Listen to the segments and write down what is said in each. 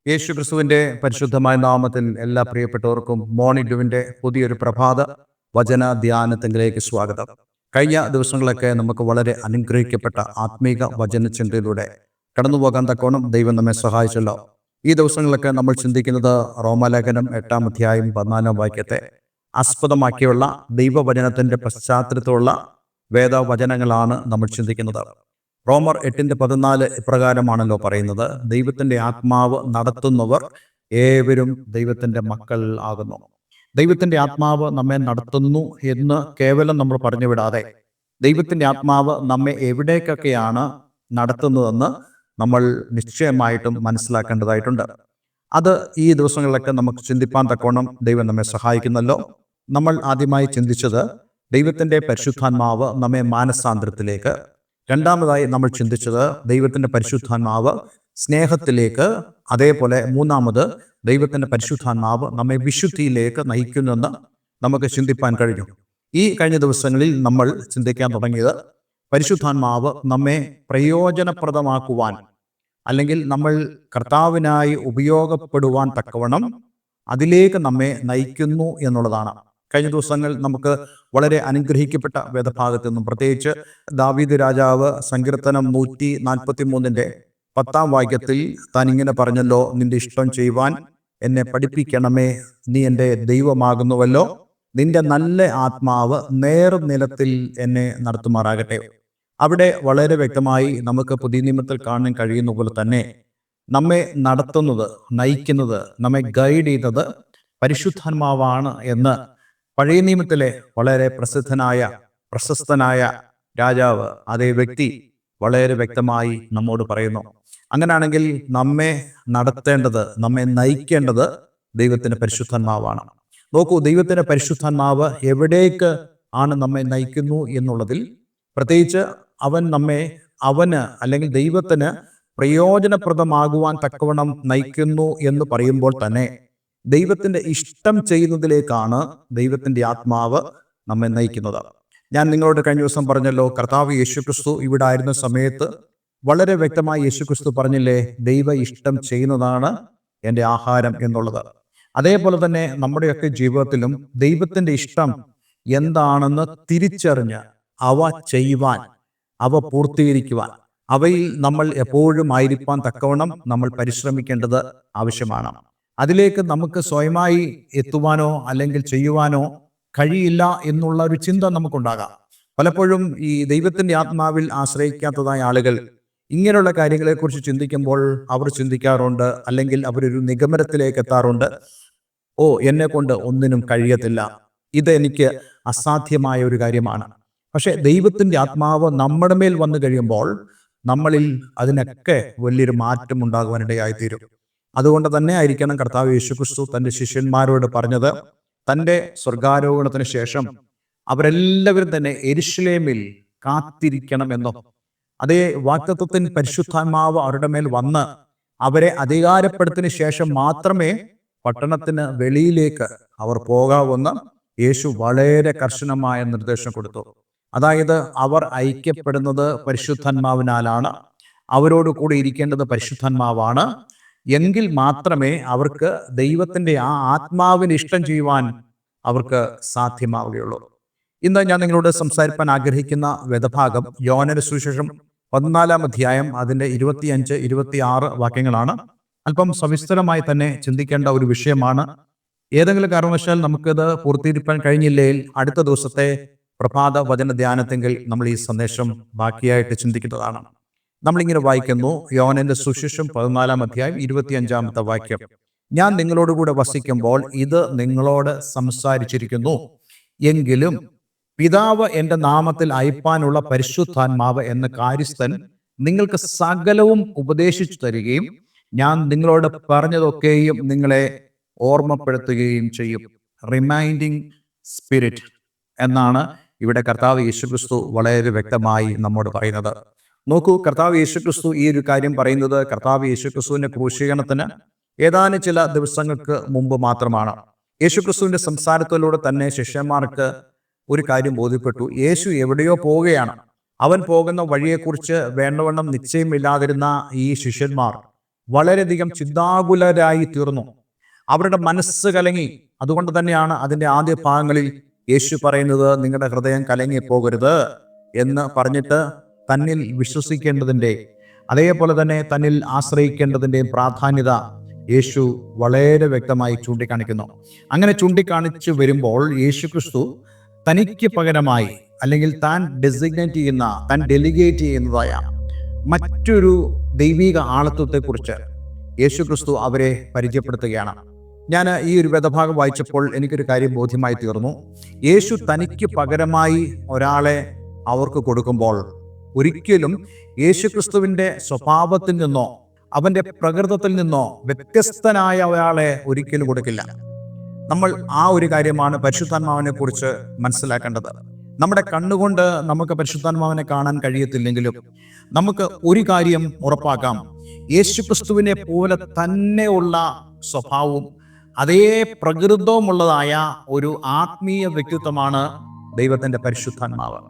യേശു ക്രിസ്തുവിന്റെ പരിശുദ്ധമായ നാമത്തിൽ എല്ലാ പ്രിയപ്പെട്ടവർക്കും മോർണിംഗ് ഡ്യൂവിന്റെ പുതിയൊരു പ്രഭാത വചന ധ്യാനത്തിലേക്ക് സ്വാഗതം. കഴിഞ്ഞ ദിവസങ്ങളൊക്കെ നമുക്ക് വളരെ അനുഗ്രഹിക്കപ്പെട്ട ആത്മീക വചന ചിന്തയിലൂടെ കടന്നുപോകാൻ തക്കോണം ദൈവം നമ്മെ സഹായിച്ചല്ലോ. ഈ ദിവസങ്ങളിലൊക്കെ നമ്മൾ ചിന്തിക്കുന്നത് റോമാലേഖനം 8-ാം അധ്യായം 14-ാം വാക്യത്തെ ആസ്പദമാക്കിയുള്ള ദൈവവചനത്തിന്റെ പശ്ചാത്തലത്തിലുള്ള വേദവചനങ്ങളാണ് നമ്മൾ ചിന്തിക്കുന്നത്. റോമർ 8:14 ഇപ്രകാരമാണല്ലോ പറയുന്നത്: ദൈവത്തിന്റെ ആത്മാവ് നടത്തുന്നവർ ഏവരും ദൈവത്തിന്റെ മക്കൾ ആകുന്നു. ദൈവത്തിന്റെ ആത്മാവ് നമ്മെ നടത്തുന്നു എന്ന് കേവലം നമ്മൾ പറഞ്ഞു വിടാതെ, ദൈവത്തിന്റെ ആത്മാവ് നമ്മെ എവിടേക്കൊക്കെയാണ് നടത്തുന്നതെന്ന് നമ്മൾ നിശ്ചയമായിട്ടും മനസ്സിലാക്കേണ്ടതായിട്ടുണ്ട്. അത് ഈ ദിവസങ്ങളിലൊക്കെ നമുക്ക് ചിന്തിപ്പാൻ തക്കോണം ദൈവം നമ്മെ സഹായിക്കുന്നല്ലോ. നമ്മൾ ആദ്യമായി ചിന്തിച്ചത് ദൈവത്തിന്റെ പരിശുദ്ധാത്മാവ് നമ്മെ മാനസാന്തരത്തിലേക്ക്, രണ്ടാമതായി നമ്മൾ ചിന്തിച്ചത് ദൈവത്തിന്റെ പരിശുദ്ധാത്മാവ് സ്നേഹത്തിലേക്ക്, അതേപോലെ മൂന്നാമത് ദൈവത്തിന്റെ പരിശുദ്ധാത്മാവ് നമ്മെ വിശുദ്ധിയിലേക്ക് നയിക്കുന്നെന്ന് നമുക്ക് ചിന്തിപ്പാൻ കഴിഞ്ഞു. ഈ കഴിഞ്ഞ ദിവസങ്ങളിൽ നമ്മൾ ചിന്തിക്കാൻ തുടങ്ങിയത് പരിശുദ്ധാത്മാവ് നമ്മെ പ്രയോജനപ്രദമാക്കുവാൻ, അല്ലെങ്കിൽ നമ്മൾ കർത്താവിനായി ഉപയോഗപ്പെടുവാൻ തക്കവണ്ണം അതിലേക്ക് നമ്മെ നയിക്കുന്നു എന്നുള്ളതാണ്. കഴിഞ്ഞ ദിവസങ്ങൾ നമുക്ക് വളരെ അനുഗ്രഹിക്കപ്പെട്ട വേദഭാഗത്തു നിന്നും, പ്രത്യേകിച്ച് ദാവീദ് രാജാവ് സങ്കീർത്തനം 143 10-ാം വാക്യത്തിൽ താൻ ഇങ്ങനെ പറഞ്ഞല്ലോ: നിന്റെ ഇഷ്ടം ചെയ്യുവാൻ എന്നെ പഠിപ്പിക്കണമേ, നീ എൻ്റെ ദൈവമാകുന്നുവല്ലോ, നിന്റെ നല്ല ആത്മാവ് നേർനിലത്തിൽ എന്നെ നടത്തുമാറാകട്ടെ. അവിടെ വളരെ വ്യക്തമായി നമുക്ക് പുതിയ നിയമത്തിൽ കാണാൻ കഴിയുന്ന പോലെ തന്നെ നമ്മെ നടത്തുന്നത്, നയിക്കുന്നത്, നമ്മെ ഗൈഡ് ചെയ്യുന്നത് പരിശുദ്ധാത്മാവാണ് എന്ന് പഴയ നിയമത്തിലെ വളരെ പ്രശസ്തനായ രാജാവ്, അതേ വ്യക്തി വളരെ വ്യക്തമായി നമ്മോട് പറയുന്നു. അങ്ങനെയാണെങ്കിൽ നമ്മെ നടത്തേണ്ടത്, നമ്മെ നയിക്കേണ്ടത് ദൈവത്തിന്റെ പരിശുദ്ധാത്മാവാണ്. നോക്കൂ, ദൈവത്തിന്റെ പരിശുദ്ധാത്മാവ് എവിടേക്ക് ആണ് നമ്മെ നയിക്കുന്നു എന്നുള്ളതിൽ, പ്രത്യേകിച്ച് അവന് അല്ലെങ്കിൽ ദൈവത്തിന് പ്രയോജനപ്രദമാകുവാൻ തക്കവണ്ണം നയിക്കുന്നു എന്ന് പറയുമ്പോൾ തന്നെ ദൈവത്തിന്റെ ഇഷ്ടം ചെയ്യുന്നതിലേക്കാണ് ദൈവത്തിന്റെ ആത്മാവ് നമ്മെ നയിക്കുന്നത്. ഞാൻ നിങ്ങളോട് കഴിഞ്ഞ ദിവസം പറഞ്ഞല്ലോ, കർത്താവ് യേശുക്രിസ്തു ഇവിടെ ആയിരുന്ന സമയത്ത് വളരെ വ്യക്തമായി യേശുക്രിസ്തു പറഞ്ഞില്ലേ, ദൈവ ഇഷ്ടം ചെയ്യുന്നതാണ് എൻ്റെ ആഹാരം എന്നുള്ളത്. അതേപോലെ തന്നെ നമ്മുടെയൊക്കെ ജീവിതത്തിലും ദൈവത്തിന്റെ ഇഷ്ടം എന്താണെന്ന് തിരിച്ചറിഞ്ഞ് അവ ചെയ്യുവാൻ, അവ പൂർത്തീകരിക്കുവാൻ, അവയിൽ നമ്മൾ എപ്പോഴും ആയിരിക്കാൻ തക്കവണ്ണം നമ്മൾ പരിശ്രമിക്കേണ്ടത് ആവശ്യമാണ്. അതിലേക്ക് നമുക്ക് സ്വയമായി എത്തുവാനോ അല്ലെങ്കിൽ ചെയ്യുവാനോ കഴിയില്ല എന്നുള്ള ഒരു ചിന്ത നമുക്കുണ്ടാകാം. പലപ്പോഴും ഈ ദൈവത്തിന്റെ ആത്മാവിൽ ആശ്രയിക്കാത്തതായ ആളുകൾ ഇങ്ങനെയുള്ള കാര്യങ്ങളെക്കുറിച്ച് ചിന്തിക്കുമ്പോൾ അവർ ചിന്തിക്കാറുണ്ട്, അല്ലെങ്കിൽ അവരൊരു നിഗമനത്തിലേക്ക് എത്താറുണ്ട്: എന്നെ കൊണ്ട് ഒന്നിനും കഴിയത്തില്ല, ഇതെനിക്ക് അസാധ്യമായ ഒരു കാര്യമാണ്. പക്ഷെ ദൈവത്തിന്റെ ആത്മാവ് നമ്മുടെ മേൽ വന്നു കഴിയുമ്പോൾ നമ്മളിൽ അതിനൊക്കെ വലിയൊരു മാറ്റം ഉണ്ടാകുവാനിടയായിത്തീരും. അതുകൊണ്ട് തന്നെ ആയിരിക്കണം കർത്താവ് യേശുക്രിസ്തു തൻ്റെ ശിഷ്യന്മാരോട് പറഞ്ഞത്, തൻ്റെ സ്വർഗാരോഹണത്തിന് ശേഷം അവരെല്ലാവരും തന്നെ യെരൂശലേമിൽ കാത്തിരിക്കണമെന്നോ, അതേ വാഗ്ദത്തത്തിൻ പരിശുദ്ധാത്മാവ് അവരുടെ മേൽ വന്ന് അവരെ അധികാരപ്പെടുത്തിന് ശേഷം മാത്രമേ പട്ടണത്തിന് വെളിയിലേക്ക് അവർ പോകാവൂന്ന് യേശു വളരെ കർശനമായ നിർദ്ദേശം കൊടുത്തു. അതായത് അവർ ഐക്യപ്പെടുന്നത് പരിശുദ്ധാത്മാവിനാലാണ്, അവരോട് കൂടി ഇരിക്കേണ്ടത് പരിശുദ്ധാത്മാവാണ്. എങ്കിൽ മാത്രമേ അവർക്ക് ദൈവത്തിന്റെ ആ ആത്മാവിന് ഇഷ്ടം ചെയ്യുവാൻ അവർക്ക് സാധ്യമാവുകയുള്ളൂ. ഇന്ന് ഞാൻ നിങ്ങളോട് സംസാരിക്കാൻ ആഗ്രഹിക്കുന്ന വേദഭാഗം യോഹന്നാന്റെ സുവിശേഷം 14-ാം അധ്യായം അതിന്റെ 25-26 വാക്യങ്ങളാണ്. അല്പം സവിസ്തരമായി തന്നെ ചിന്തിക്കേണ്ട ഒരു വിഷയമാണ്. ഏതെങ്കിലും കാരണവശാൽ നമുക്കിത് പൂർത്തീകരിക്കാൻ കഴിഞ്ഞില്ലെങ്കിൽ അടുത്ത ദിവസത്തെ പ്രഭാത വചന ധ്യാനത്തെങ്കിൽ നമ്മൾ ഈ സന്ദേശം ബാക്കിയായിട്ട് ചിന്തിക്കുന്നതാണ്. നമ്മളിങ്ങനെ വായിക്കുന്നു, യോഹന്നാന്റെ സുവിശേഷം 14-ാം അധ്യായം 25-ാമത്തെ വാക്യം: ഞാൻ നിങ്ങളോടുകൂടെ വസിക്കുമ്പോൾ ഇത് നിങ്ങളോട് സംസാരിച്ചിരിക്കുന്നു, എങ്കിലും പിതാവ് എൻ്റെ നാമത്തിൽ അയപ്പാനുള്ള പരിശുദ്ധാത്മാവ് എന്ന കാര്യസ്ഥൻ നിങ്ങൾക്ക് സകലവും ഉപദേശിച്ചു തരികയും ഞാൻ നിങ്ങളോട് പറഞ്ഞതൊക്കെയും നിങ്ങളെ ഓർമ്മപ്പെടുത്തുകയും ചെയ്യും. റിമൈൻഡിങ് സ്പിരിറ്റ് എന്നാണ് ഇവിടെ കർത്താവ് യേശുക്രിസ്തു വളരെ വ്യക്തമായി നമ്മോട് പറയുന്നത്. നോക്കൂ, കർത്താവ് യേശുക്രിസ്തു ഈ ഒരു കാര്യം പറയുന്നത് കർത്താവ് യേശുക്രിസ്തുവിന്റെ ക്രൂശീകരണത്തിന് ഏതാനും ചില ദിവസങ്ങൾക്ക് മുമ്പ് മാത്രമാണ്. യേശുക്രിസ്തുവിന്റെ സംസാരത്തിലൂടെ തന്നെ ശിഷ്യന്മാർക്ക് ഒരു കാര്യം ബോധ്യപ്പെട്ടു: യേശു എവിടെയോ പോവുകയാണ്. അവൻ പോകുന്ന വഴിയെക്കുറിച്ച് വേണ്ടവണ്ണം നിശ്ചയമില്ലാതിരുന്ന ഈ ശിഷ്യന്മാർ വളരെയധികം ചിന്താകുലരായി തീർന്നു. അവരുടെ മനസ്സ് കലങ്ങി. അതുകൊണ്ട് തന്നെയാണ് അതിൻ്റെ ആദ്യ ഭാഗങ്ങളിൽ യേശു പറയുന്നത്, നിങ്ങളുടെ ഹൃദയം കലങ്ങി പോകരുത് എന്ന് പറഞ്ഞിട്ട് തന്നിൽ വിശ്വസിക്കേണ്ടതിൻ്റെ, അതേപോലെ തന്നെ തന്നിൽ ആശ്രയിക്കേണ്ടതിൻ്റെയും പ്രാധാന്യത യേശു വളരെ വ്യക്തമായി ചൂണ്ടിക്കാണിക്കുന്നു. അങ്ങനെ ചൂണ്ടിക്കാണിച്ചു വരുമ്പോൾ യേശു ക്രിസ്തു തനിക്ക് പകരമായി, അല്ലെങ്കിൽ താൻ ഡെസിഗ്നേറ്റ് ചെയ്യുന്ന, താൻ ഡെലിഗേറ്റ് ചെയ്യുന്നതായ മറ്റൊരു ദൈവിക ആളത്വത്തെക്കുറിച്ച് യേശു ക്രിസ്തു അവരെ പരിചയപ്പെടുത്തുകയാണ്. ഞാൻ ഈ ഒരു വേദഭാഗം വായിച്ചപ്പോൾ എനിക്കൊരു കാര്യം ബോധ്യമായി തീർന്നു. യേശു തനിക്ക് പകരമായി ഒരാളെ അവർക്ക് കൊടുക്കുമ്പോൾ ഒരിക്കലും യേശു ക്രിസ്തുവിൻ്റെ സ്വഭാവത്തിൽ നിന്നോ അവൻ്റെ പ്രകൃതത്തിൽ നിന്നോ വ്യത്യസ്തനായ ഒരാളെ ഒരിക്കലും കൊടുക്കില്ല. നമ്മൾ ആ ഒരു കാര്യമാണ് പരിശുദ്ധാത്മാവിനെ കുറിച്ച് മനസ്സിലാക്കേണ്ടത്. നമ്മുടെ കണ്ണുകൊണ്ട് നമുക്ക് പരിശുദ്ധാത്മാവിനെ കാണാൻ കഴിയത്തില്ലെങ്കിലും നമുക്ക് ഒരു കാര്യം ഉറപ്പാക്കാം, യേശു ക്രിസ്തുവിനെ പോലെ തന്നെയുള്ള സ്വഭാവവും അതേ പ്രകൃതവുമുള്ളതായ ഒരു ആത്മീയ വ്യക്തിത്വമാണ് ദൈവത്തിൻ്റെ പരിശുദ്ധാത്മാവ്.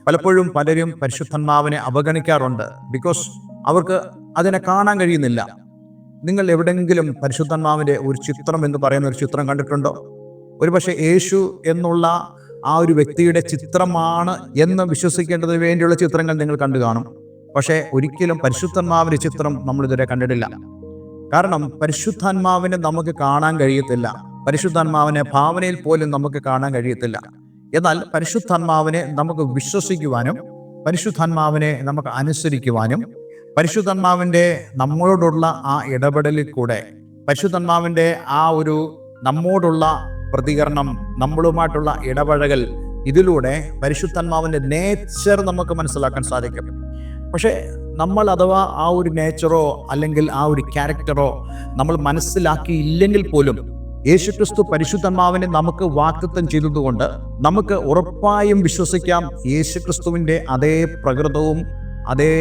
പലപ്പോഴും പലരും പരിശുദ്ധാത്മാവിനെ അവഗണിക്കാറുണ്ട്, ബിക്കോസ് അവർക്ക് അതിനെ കാണാൻ കഴിയുന്നില്ല. നിങ്ങൾ എവിടെയെങ്കിലും പരിശുദ്ധാത്മാവിൻ്റെ ഒരു ചിത്രം എന്ന് പറയുന്ന ഒരു ചിത്രം കണ്ടിട്ടുണ്ടോ? ഒരുപക്ഷെ യേശു എന്നുള്ള ആ ഒരു വ്യക്തിയുടെ ചിത്രമാണ് എന്ന് വിശ്വസിക്കേണ്ടതിന് വേണ്ടിയുള്ള ചിത്രങ്ങൾ നിങ്ങൾ കണ്ടു കാണും. പക്ഷേ ഒരിക്കലും പരിശുദ്ധാത്മാവിൻ്റെ ചിത്രം നമ്മളിതുവരെ കണ്ടിട്ടില്ല. കാരണം പരിശുദ്ധാത്മാവിനെ നമുക്ക് കാണാൻ കഴിയത്തില്ല. പരിശുദ്ധാത്മാവിനെ ഭാവനയിൽ പോലും നമുക്ക് കാണാൻ കഴിയത്തില്ല. എന്നാൽ പരിശുദ്ധാത്മാവിനെ നമുക്ക് വിശ്വസിക്കുവാനും പരിശുദ്ധാത്മാവിനെ നമുക്ക് അനുസരിക്കുവാനും പരിശുദ്ധാത്മാവിൻ്റെ നമ്മളോടുള്ള ആ ഇടപെടലിൽ കൂടെ പരിശുദ്ധാത്മാവിൻ്റെ ആ ഒരു നമ്മോടുള്ള പ്രതികരണം, നമ്മളുമായിട്ടുള്ള ഇടപഴകൽ, ഇതിലൂടെ പരിശുദ്ധാത്മാവിൻ്റെ നേച്ചർ നമുക്ക് മനസ്സിലാക്കാൻ സാധിക്കും. പക്ഷേ നമ്മൾ അഥവാ ആ ഒരു നേച്ചറോ അല്ലെങ്കിൽ ആ ഒരു ക്യാരക്ടറോ നമ്മൾ മനസ്സിലാക്കിയില്ലെങ്കിൽ പോലും യേശുക്രിസ്തു പരിശുദ്ധാത്മാവിനെ നമുക്ക് വാഗ്ദത്തം ചെയ്തതുകൊണ്ട് നമുക്ക് ഉറപ്പായും വിശ്വസിക്കാം, യേശുക്രിസ്തുവിൻ്റെ അതേ പ്രകൃതവും അതേ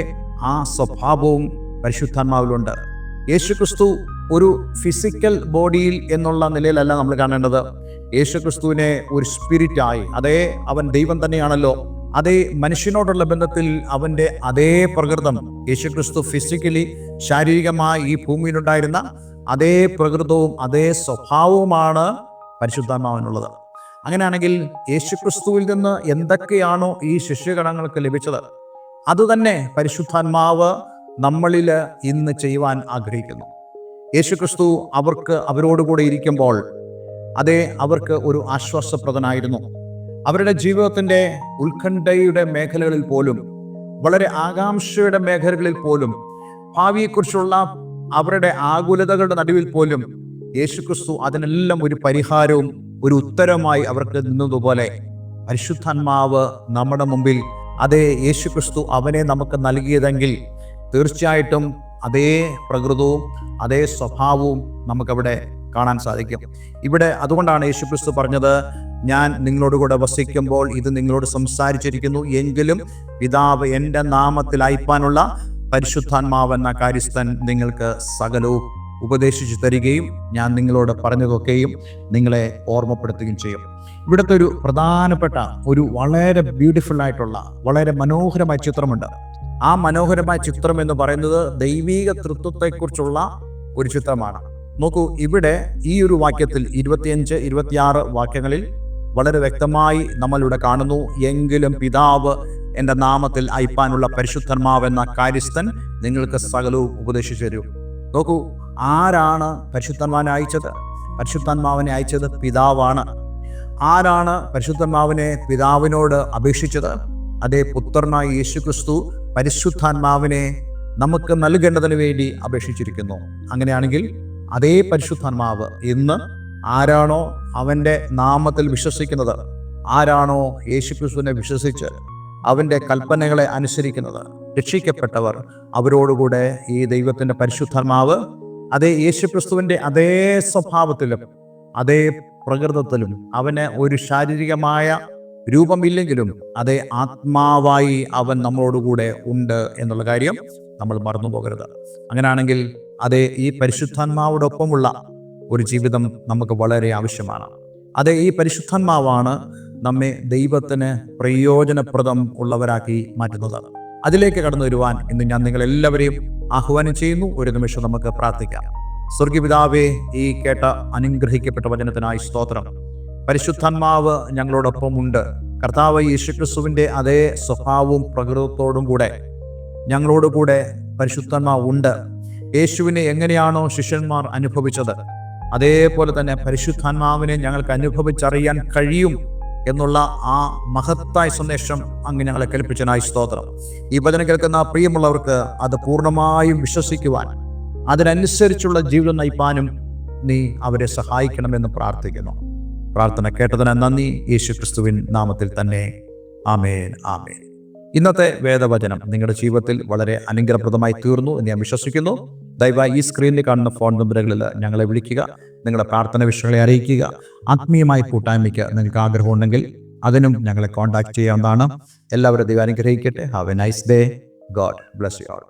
ആ സ്വഭാവവും പരിശുദ്ധാത്മാവിലുണ്ട്. യേശുക്രിസ്തു ഒരു ഫിസിക്കൽ ബോഡിയിൽ എന്നുള്ള നിലയിലല്ല നമ്മൾ കാണേണ്ടത്. യേശുക്രിസ്തുവിനെ ഒരു സ്പിരിറ്റായി, അതേ അവൻ ദൈവം തന്നെയാണല്ലോ, അതേ മനുഷ്യനോടുള്ള ബന്ധത്തിൽ അവൻ്റെ അതേ പ്രകൃതം, യേശുക്രിസ്തു ഫിസിക്കലി ശാരീരികമായി ഈ ഭൂമിയിലുണ്ടായിരുന്ന അതേ പ്രകൃതവും അതേ സ്വഭാവവുമാണ് പരിശുദ്ധാത്മാവിനുള്ളത്. അങ്ങനെയാണെങ്കിൽ യേശുക്രിസ്തുവിൽ നിന്ന് എന്തൊക്കെയാണോ ഈ ശിഷ്യഗണങ്ങൾക്ക് ലഭിച്ചത്, അതുതന്നെ പരിശുദ്ധാത്മാവ് നമ്മളിൽ ഇന്ന് ചെയ്യുവാൻ ആഗ്രഹിക്കുന്നു. യേശുക്രിസ്തു അവരോടുകൂടെ ഇരിക്കുമ്പോൾ അതേ അവർക്ക് ഒരു ആശ്വാസപ്രദനായിരുന്നു. അവരുടെ ജീവിതത്തിൻ്റെ ഉത്കണ്ഠയുടെ മേഖലകളിൽ പോലും, വളരെ ആകാംക്ഷയുടെ മേഖലകളിൽ പോലും, ഭാവിയെക്കുറിച്ചുള്ള അവരുടെ ആകുലതകളുടെ നടുവിൽ പോലും യേശുക്രിസ്തു അതിനെല്ലാം ഒരു പരിഹാരവും ഒരു ഉത്തരമായി അവർക്ക് നിന്നതുപോലെ പരിശുദ്ധാത്മാവ് നമ്മുടെ മുമ്പിൽ, അതേ യേശുക്രിസ്തു അവനെ നമുക്ക് നൽകിയതെങ്കിൽ തീർച്ചയായിട്ടും അതേ പ്രകൃതവും അതേ സ്വഭാവവും നമുക്കവിടെ കാണാൻ സാധിക്കും. ഇവിടെ അതുകൊണ്ടാണ് യേശുക്രിസ്തു പറഞ്ഞത്, ഞാൻ നിങ്ങളോടുകൂടെ വസിക്കുമ്പോൾ ഇത് നിങ്ങളോട് സംസാരിച്ചിരിക്കുന്നു, എങ്കിലും പിതാവ് എൻ്റെ നാമത്തിൽ അയപ്പാനുള്ള പരിശുദ്ധാത്മാവെന്ന കാര്യസ്ഥൻ നിങ്ങൾക്ക് സകലവും ഉപദേശിച്ചു തരികയും ഞാൻ നിങ്ങളോട് പറഞ്ഞതൊക്കെയും നിങ്ങളെ ഓർമ്മപ്പെടുത്തുകയും ചെയ്യും. ഇവിടുത്തെ ഒരു പ്രധാനപ്പെട്ട ഒരു വളരെ ബ്യൂട്ടിഫുൾ ആയിട്ടുള്ള വളരെ മനോഹരമായ ചിത്രമുണ്ട്. ആ മനോഹരമായ ചിത്രം എന്ന് പറയുന്നത് ദൈവീക തൃത്വത്തെക്കുറിച്ചുള്ള ഒരു ചിത്രമാണ്. നോക്കൂ, ഇവിടെ ഈ ഒരു വാക്യത്തിൽ 25, 26 വാക്യങ്ങളിൽ വളരെ വ്യക്തമായി നമ്മളിവിടെ കാണുന്നു, എങ്കിലും പിതാവ് എൻ്റെ നാമത്തിൽ അയപ്പാനുള്ള പരിശുദ്ധാത്മാവെന്ന കാര്യസ്ഥൻ നിങ്ങൾക്ക് സകലവും ഉപദേശിച്ചു തരും. നോക്കൂ, ആരാണ് പരിശുദ്ധാത്മാവിനെ അയച്ചത്? പരിശുദ്ധാത്മാവിനെ അയച്ചത് പിതാവാണ്. ആരാണ് പരിശുദ്ധാത്മാവിനെ പിതാവിനോട് അപേക്ഷിച്ചത്? അതേ പുത്രനായ യേശുക്രിസ്തു പരിശുദ്ധാത്മാവിനെ നമുക്ക് നൽകേണ്ടതിന് വേണ്ടി അപേക്ഷിച്ചിരിക്കുന്നു. അങ്ങനെയാണെങ്കിൽ അതേ പരിശുദ്ധാത്മാവ് ഇന്ന് ആരാണോ അവൻ്റെ നാമത്തിൽ വിശ്വസിക്കുന്നത്, ആരാണോ യേശുക്രിസ്തുവിനെ വിശ്വസിച്ച് അവൻ്റെ കൽപ്പനകളെ അനുസരിക്കുന്നത്, രക്ഷിക്കപ്പെട്ടവർ, അവരോടുകൂടെ ഈ ദൈവത്തിൻ്റെ പരിശുദ്ധാത്മാവ് അതേ യേശുക്രിസ്തുവിൻ്റെ അതേ സ്വഭാവത്തിലും അതേ പ്രകൃതത്തിലും, അവന് ഒരു ശാരീരികമായ രൂപമില്ലെങ്കിലും അതേ ആത്മാവായി അവൻ നമ്മളോടുകൂടെ ഉണ്ട് എന്നുള്ള കാര്യം നമ്മൾ മറന്നു പോകരുത്. അങ്ങനെയാണെങ്കിൽ അതേ ഈ പരിശുദ്ധാത്മാവോടൊപ്പമുള്ള ഒരു ജീവിതം നമുക്ക് വളരെ ആവശ്യമാണ്. അതേ ഈ പരിശുദ്ധാത്മാവാണ് നമ്മെ ദൈവത്തിന് പ്രയോജനപ്രദം ഉള്ളവരാക്കി മാറ്റുന്നത്. അതിലേക്ക് കടന്നു വരുവാൻ ഇന്ന് ഞാൻ നിങ്ങളെല്ലാവരെയും ആഹ്വാനം ചെയ്യുന്നു. ഒരു നിമിഷം നമുക്ക് പ്രാർത്ഥിക്കാം. സ്വർഗീയപിതാവേ, ഈ കേട്ട അനുഗ്രഹിക്കപ്പെട്ട വചനത്തിനായി സ്തോത്രം. പരിശുദ്ധാത്മാവ് ഞങ്ങളോടൊപ്പം ഉണ്ട്. കർത്താവ് യേശുക്രിസ്തുവിൻ്റെ അതേ സ്വഭാവവും പ്രകൃതത്തോടും കൂടെ ഞങ്ങളോടുകൂടെ പരിശുദ്ധാത്മാവ് ഉണ്ട്. യേശുവിനെ എങ്ങനെയാണോ ശിഷ്യന്മാർ അനുഭവിച്ചത്, അതേപോലെ തന്നെ പരിശുദ്ധാത്മാവിനെ ഞങ്ങൾക്ക് അനുഭവിച്ചറിയാൻ കഴിയും എന്നുള്ള ആ മഹത്തായ സന്ദേശം അങ്ങ് ഞങ്ങളെ കേൾപ്പിച്ചതിനായി സ്തോത്രം. ഈ വചനം കേൾക്കുന്ന പ്രിയമുള്ളവർക്ക് അത് പൂർണ്ണമായും വിശ്വസിക്കുവാൻ, അതിനനുസരിച്ചുള്ള ജീവിതം നയിപ്പാനും നീ അവരെ സഹായിക്കണമെന്ന് പ്രാർത്ഥിക്കുന്നു. പ്രാർത്ഥന കേട്ടതിന് നന്ദി. യേശുക്രിസ്തുവിൻ നാമത്തിൽ തന്നെ ആമേൻ, ആമേൻ. ഇന്നത്തെ വേദവചനം നിങ്ങളുടെ ജീവിതത്തിൽ വളരെ അനുഗ്രഹപ്രദമായി തീർന്നു എന്ന് ഞാൻ വിശ്വസിക്കുന്നു. ദയവായി ഈ സ്ക്രീനിൽ കാണുന്ന ഫോൺ നമ്പറുകളിൽ ഞങ്ങളെ വിളിക്കുക, നിങ്ങളുടെ പ്രാർത്ഥന വിഷയങ്ങളെ അറിയിക്കുക. ആത്മീയമായ കൂട്ടായ്മയ്ക്ക് നിങ്ങൾക്ക് ആഗ്രഹമുണ്ടെങ്കിൽ അതിനും ഞങ്ങളെ കോൺടാക്ട് ചെയ്യാവുന്നതാണ്. എല്ലാവരും ദൈവം അനുഗ്രഹിക്കട്ടെ. Have A nice day. God bless you all.